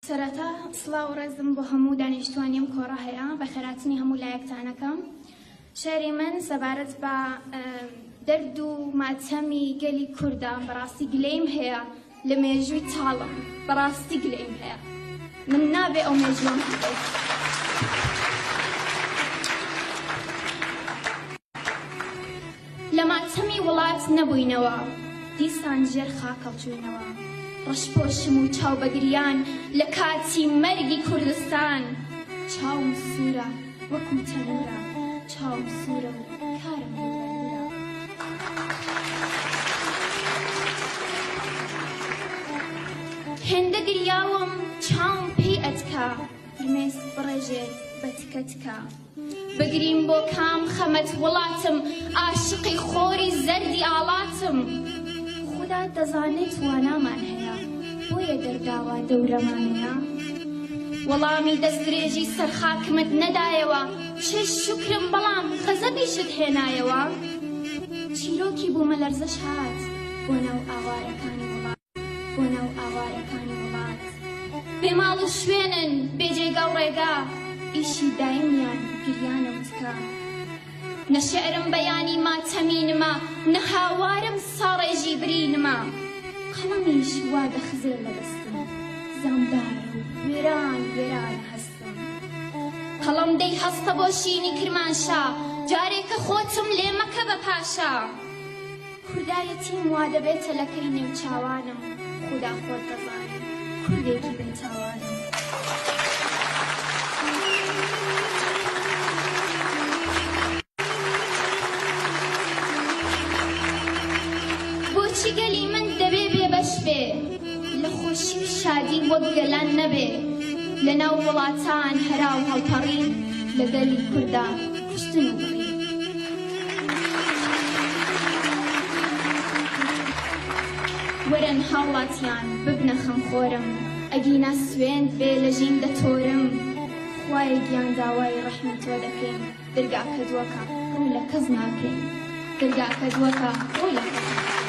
سەرەتا سڵاو ڕێزم بۆ هەموو دانیشتوانیم کۆڕە هەیە بە خێراتنی هەموو لایەکتانەکەم. شێری من سەبارەت بە دەرد و ماتەمی گەلی کوردە بەڕاستی گلەیم هەیە لە مێژووی تاڵم، بەڕاستی گلەیم هەیە، من نابێ ئەو مێژووم هەبێت. لە ماتەمی وڵات نەبووینەوە، دیسان ژێر خاکەڵچووینەوە، ڕەشپۆشم و چاوبەگریان لە کاتی مەرگی کوردستان. چاوم سوورە وەکو تەنورە، چاوم سوورە و کارم لەبەرورە. هێندە گریاوم چاوم پێی ئەتکا، فرمێسک بڕێژێت بە تکە تکە. بگریم بۆ کام خەمەت وڵاتم، ئاشقی خۆری زەردی ئاڵاتم. خدا دەزانێت وانامان هەیە، بۆیە دەرداوا دەورەمانەیە. وەڵامی دەستدرێژی سەرخاکمت نەدایەوە، چێژ شوکرم بەڵام غەزەبیشت هێنایەوە. چیرۆکی بوومە لەرزەش هات بۆ ناو ئاوارەکانی وڵات، بۆ ناو ئاوارەکانی وڵات. بێماڵ و شوێنن بێجێگا و ڕێگا، ئیشی دایمیان گریانە وتکە. نە شێعرم بەیانی ماتەمینمە، نە هاوارم ساڕێژی برینمە. قەڵەمیش وا دەخزێ لە دەستم، زامدارە و وێران وێران هەستم. قەڵەم دەی هەستە بۆ شینی کرمانشا، جارێکە خۆتم لێ مەکە بە پاشا. کوردایەتیم وا دەبێتە لەکەی نێوچاوانم، خودا خۆت دەزانێ کوردێکی بێتاوانم. بۆچی گەلی من دەبێ بێبەش بێ، لە خۆشی و شادی وەک گەلان نەبێ. لە ناو وڵاتان هەرا و هەڵپەڕین، لە گەلی کووردا کوشتن و بڕین. وەرن هاوڵاتیان ببنە خەمخۆرم، ئەگینا سوێند بێ لە ژین دەتۆرم. خوایە گیان داوای ڕەحمی تۆ دەکەین، دەرگاکە دووەکە ڕووی لە کەس ناکەین، دەرگاکە دووەکە ڕووی لە کەس ناکەین.